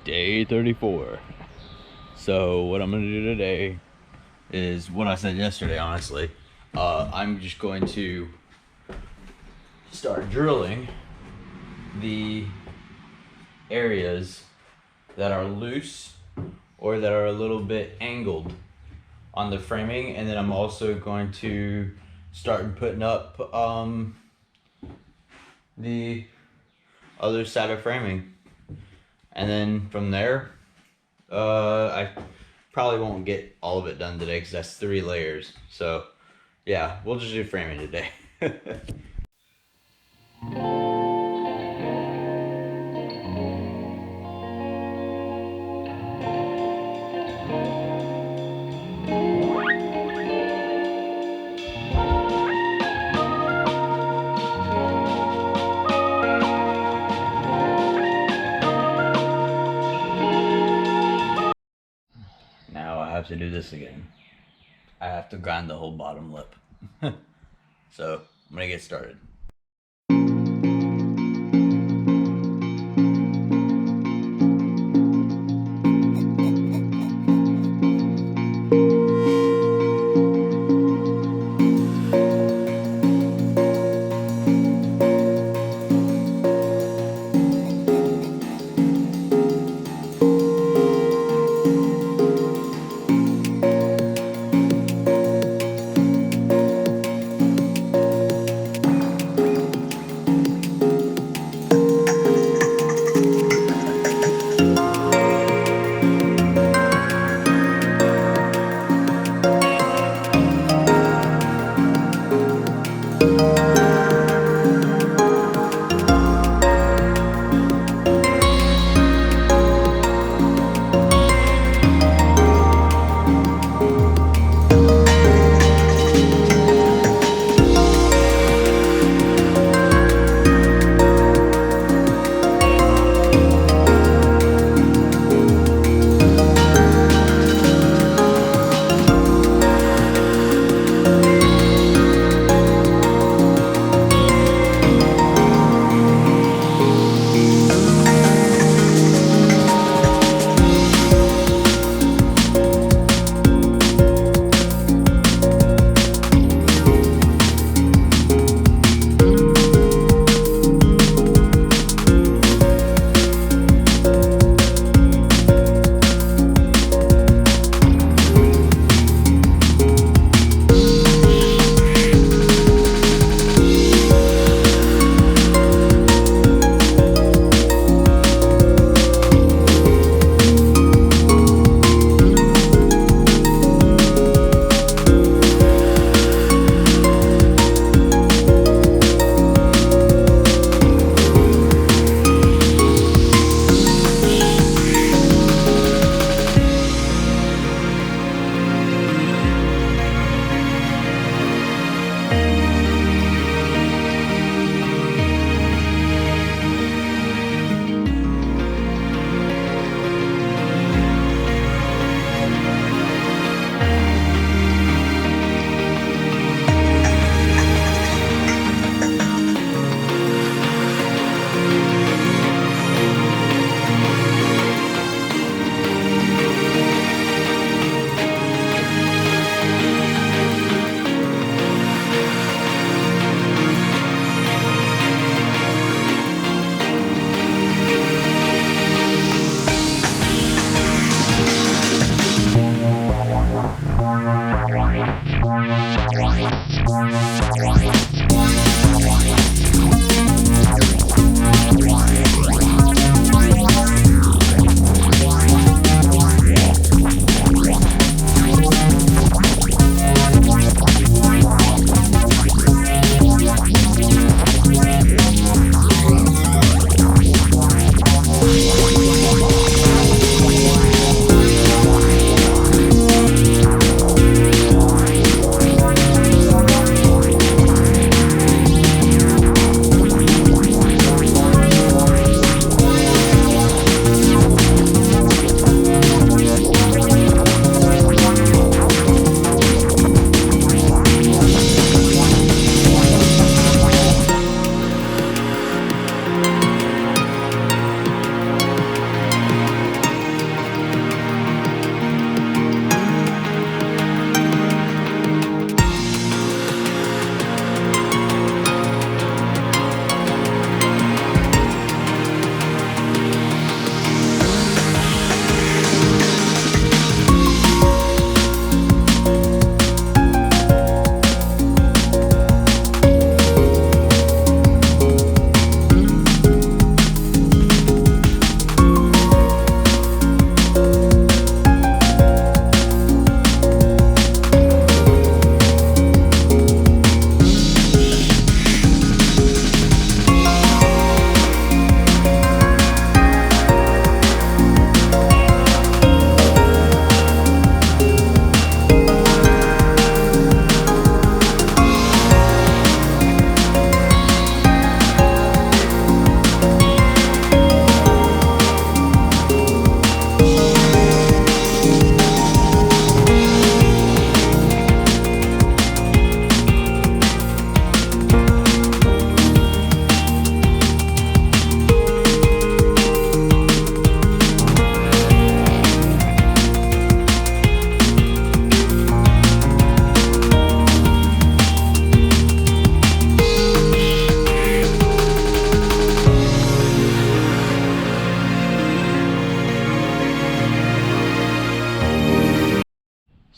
Day 34. So what I'm gonna do today is what I said yesterday, honestly. I'm just going to start drilling the areas that are loose or that are a little bit angled on the framing, and then I'm also going to start putting up the other side of framing, and then from there I probably won't get all of it done today because that's 3 layers. So yeah, we'll just do framing today. Now I have to do this again. I have to grind the whole bottom lip. So I'm gonna get started.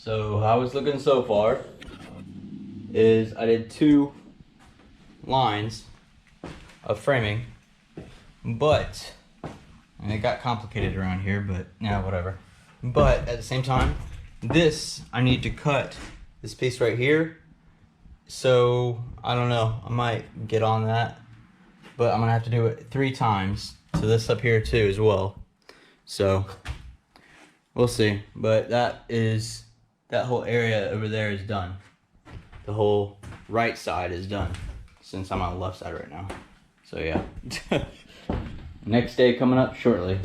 So how it's looking so far is I did 2 lines of framing, but, and it got complicated around here, but yeah, whatever. But at the same time, this, I need to cut this piece right here. So I don't know, I might get on that, but I'm gonna have to do it 3 times. So this up here too as well. So we'll see, but that whole area over there is done. The whole right side is done, since I'm on the left side right now. So yeah. Next day coming up shortly.